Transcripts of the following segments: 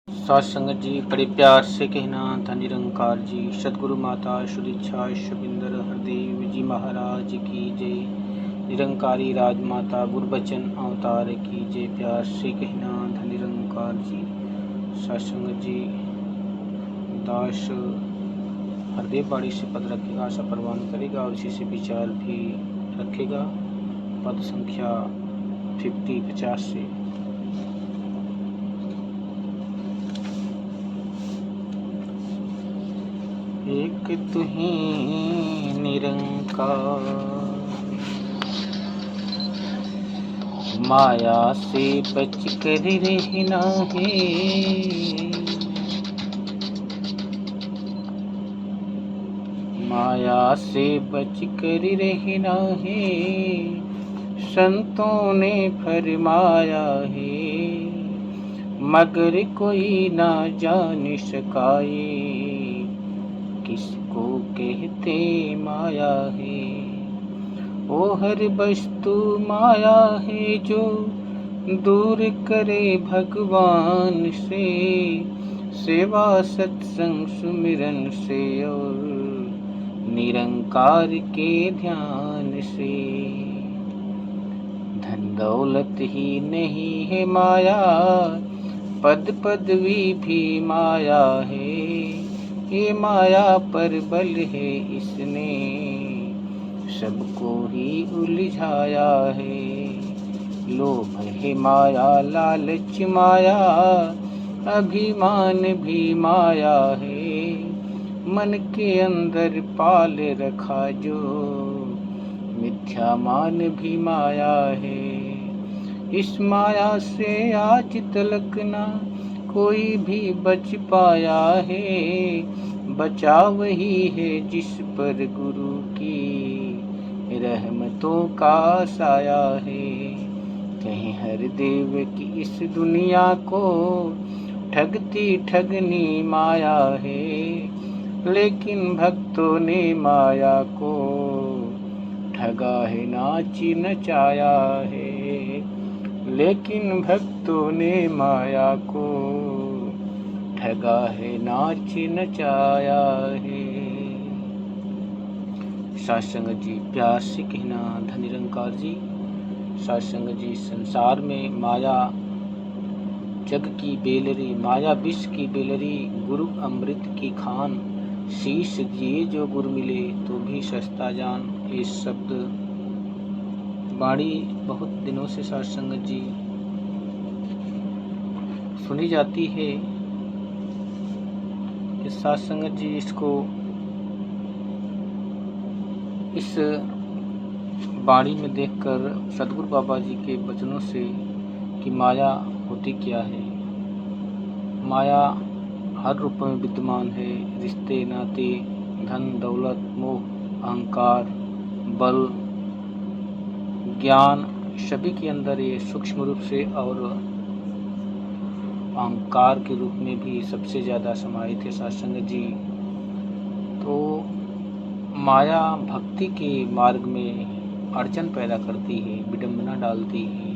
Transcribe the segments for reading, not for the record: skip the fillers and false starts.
साथ संगत जी, बड़े प्यार से कहना धन निरंकार जी, सदगुरु माता सुदीक्षा शबिंदर हरदेव जी महाराज की जय। निरंकारी राजमाता गुरबचन अवतार की जय। प्यार से कहना धन निरंकार जी। साथ संगत जी, दास हरदेव बाड़ी से पद रखेगा, आशा प्रवान करेगा और इसी से विचार भी रखेगा। पद संख्या 50 से। एक तुही निरंकार, माया से बच कर रहना है। माया से बच कर रहना है, संतों ने फरमाया है। मगर कोई ना जान सकाए, किसको कहते माया है। ओ हर वस्तु माया है जो दूर करे भगवान से। सेवा सत्संग सुमिरन से और निरंकार के ध्यान से। धन दौलत ही नहीं है माया, पद पदवी भी माया है। ये माया पर बल है इसने, सबको ही उलझाया है। लोभ है माया, लालच माया, अभिमान भी माया है। मन के अंदर पाल रखा जो, मिथ्या मान भी माया है। इस माया से आज तलक ना कोई भी बच पाया है। बचा वही है जिस पर गुरु की रहमतों का साया है। कहीं हर देव की इस दुनिया को ठगती ठगनी माया है। लेकिन भक्तों ने माया को ठगा है, नाच नचाया है। लेकिन भक्तों ने माया को ठगा है, नाच नचाया है। सत्संग जी, प्यार से कहना धन निरंकार जी। सत्संग जी, संसार में माया जग की बेलरी, माया विष की बेलरी, गुरु अमृत की खान। शीश दिए जो गुरु मिले तो भी सस्ता जान। ये शब्द वाणी बहुत दिनों से सत्संग जी सुनी जाती है। इस सत्संग जी इसको इस वाणी में देखकर सदगुरु बाबा जी के वचनों से कि माया होती क्या है। माया हर रूप में विद्यमान है। रिश्ते नाते, धन दौलत, मोह, अहंकार, बल, ज्ञान, सभी के अंदर ये सूक्ष्म रूप से और अहंकार के रूप में भी सबसे ज़्यादा समाहित है सत्संग जी। तो माया भक्ति के मार्ग में अड़चन पैदा करती है, विडंबना डालती है,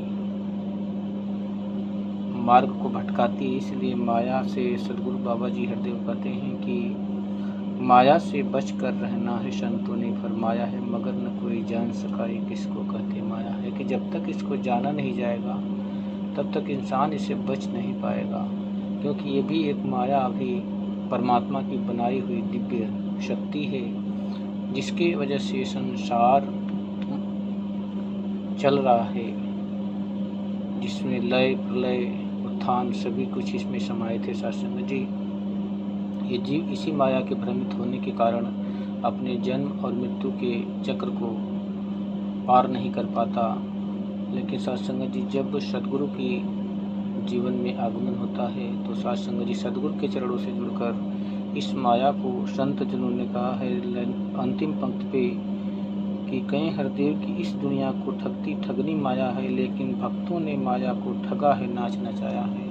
मार्ग को भटकाती है। इसलिए माया से सदगुरु बाबा जी हरदेव कहते हैं कि माया से बच कर रहना है, संतों ने फरमाया है। मगर न कोई जान सका ये किसको कहते माया है। कि जब तक इसको जाना नहीं जाएगा तब तक इंसान इसे बच नहीं पाएगा। क्योंकि ये भी एक माया भी परमात्मा की बनाई हुई दिव्य शक्ति है, जिसकी वजह से संसार चल रहा है, जिसमें लय प्रलय उत्थान सभी कुछ इसमें समाहित है सत्संग जी। ये जीव इसी माया के भ्रमित होने के कारण अपने जन्म और मृत्यु के चक्र को पार नहीं कर पाता। लेकिन सत्संग जी, जब सदगुरु की जीवन में आगमन होता है तो सत्संग जी सदगुरु के चरणों से जुड़कर इस माया को, संत जनों ने कहा है अंतिम पंक्ति पे कि कहीं हरदेव की इस दुनिया को ठगती ठगनी माया है, लेकिन भक्तों ने माया को ठगा है, नाच नचाया है।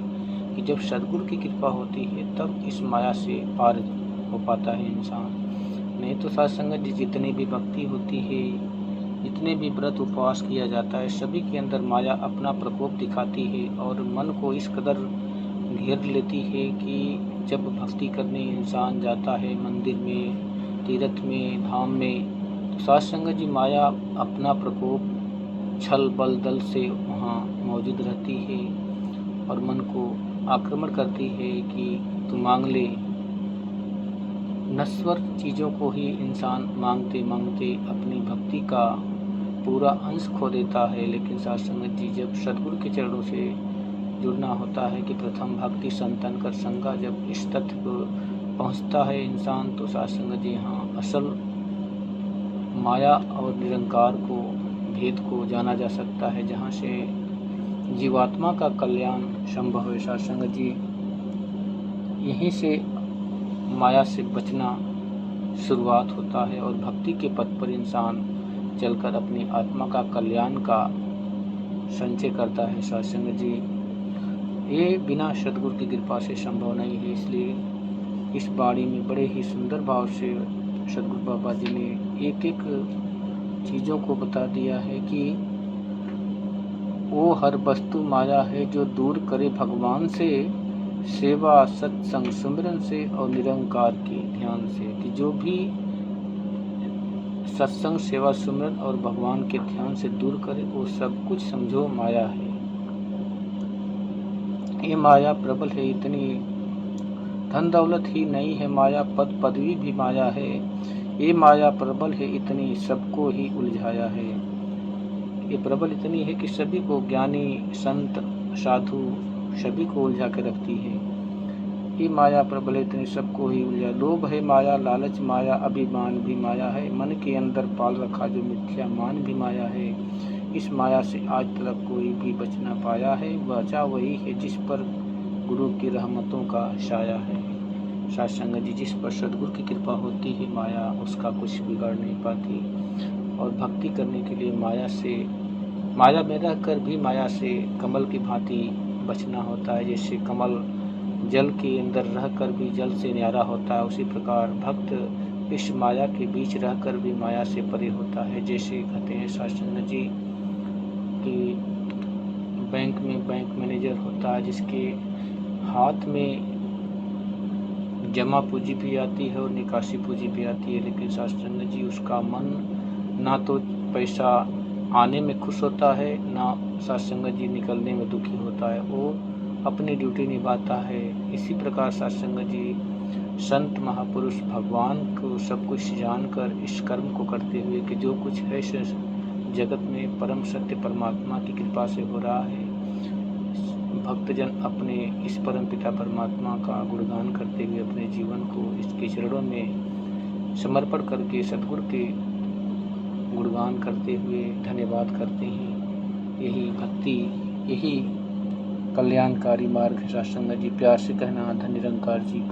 कि जब सदगुरु की कृपा होती है तब इस माया से पार हो पाता है इंसान। नहीं तो सत्संग जी, जितनी भी भक्ति होती है, जितने भी व्रत उपवास किया जाता है, सभी के अंदर माया अपना प्रकोप दिखाती है और मन को इस कदर घेर लेती है कि जब भक्ति करने इंसान जाता है मंदिर में, तीर्थ में, धाम में, तो साध संगत जी माया अपना प्रकोप छल बल दल से वहाँ मौजूद रहती है और मन को आक्रमण करती है कि तू मांग ले। नश्वर चीज़ों को ही इंसान मांगते मांगते अपनी भक्ति का पूरा अंश खो देता है। लेकिन साध संगत जी जब सद्गुरु के चरणों से जुड़ना होता है कि प्रथम भक्ति संतन कर संगा, जब इस तथ्य को पहुँचता है इंसान, तो साध संगत जी यहाँ असल माया और निरंकार को भेद को जाना जा सकता है, जहाँ से जीवात्मा का कल्याण संभव है। साध संगत जी यहीं से माया से बचना शुरुआत होता है और भक्ति के पथ पर इंसान चलकर अपनी आत्मा का कल्याण का संचय करता है। साध संगत जी ये बिना सद्गुरु की कृपा से संभव नहीं है। इसलिए इस बाणी में बड़े ही सुंदर भाव से सद्गुरु बाबा जी ने एक एक चीज़ों को बता दिया है कि वो हर वस्तु माया है जो दूर करे भगवान से, सेवा सत्संग सुमिरन से और निरंकार के ध्यान से। कि जो भी सत्संग सेवा सुमिरन और भगवान के ध्यान से दूर करे वो सब कुछ समझो माया है। ये माया प्रबल है इतनी, धन दौलत ही नहीं है माया, पद पदवी भी माया है। ये माया प्रबल है इतनी, सबको ही उलझाया है। ये प्रबल इतनी है कि सभी को, ज्ञानी संत साधु सभी को उलझा के रखती है। ये माया प्रबल है इतनी, सबको ही उलझा। लोभ है माया, लालच माया, अभिमान भी माया है। मन के अंदर पाल रखा जो मिथ्या मान भी माया है। इस माया से आज तक कोई भी बच ना पाया है। बचा वही है जिस पर गुरु की रहमतों का साया है। साध संगत जी जिस पर सद्गुरु की कृपा होती है, माया उसका कुछ बिगाड़ नहीं पाती। और भक्ति करने के लिए माया में रहकर भी माया से कमल की भांति बचना होता है। जैसे कमल जल के अंदर रहकर भी जल से न्यारा होता है, उसी प्रकार भक्त इस माया के बीच रहकर भी माया से परे होता है। जैसे कहते हैं साध संगत जी कि बैंक में बैंक मैनेजर होता है जिसके हाथ में जमा पूंजी भी आती है और निकासी पूंजी भी आती है, लेकिन साध संगत जी उसका मन ना तो पैसा आने में खुश होता है, ना साध संगत जी निकलने में दुखी होता है। वो अपनी ड्यूटी निभाता है। इसी प्रकार साध संगत जी संत महापुरुष भगवान को सब कुछ जानकर इस कर्म को करते हुए कि जो कुछ है जगत में परम सत्य परमात्मा की कृपा से हो रहा है, भक्तजन अपने इस परम पिता परमात्मा का गुणगान करते हुए अपने जीवन को इसके चरणों में समर्पण करके सद्गुरु के गुणगान करते हुए धन्यवाद करते हैं। यही भक्ति, यही कल्याणकारी मार्ग है। साध संगत जी प्यार से कहना धन्य निरंकार जी।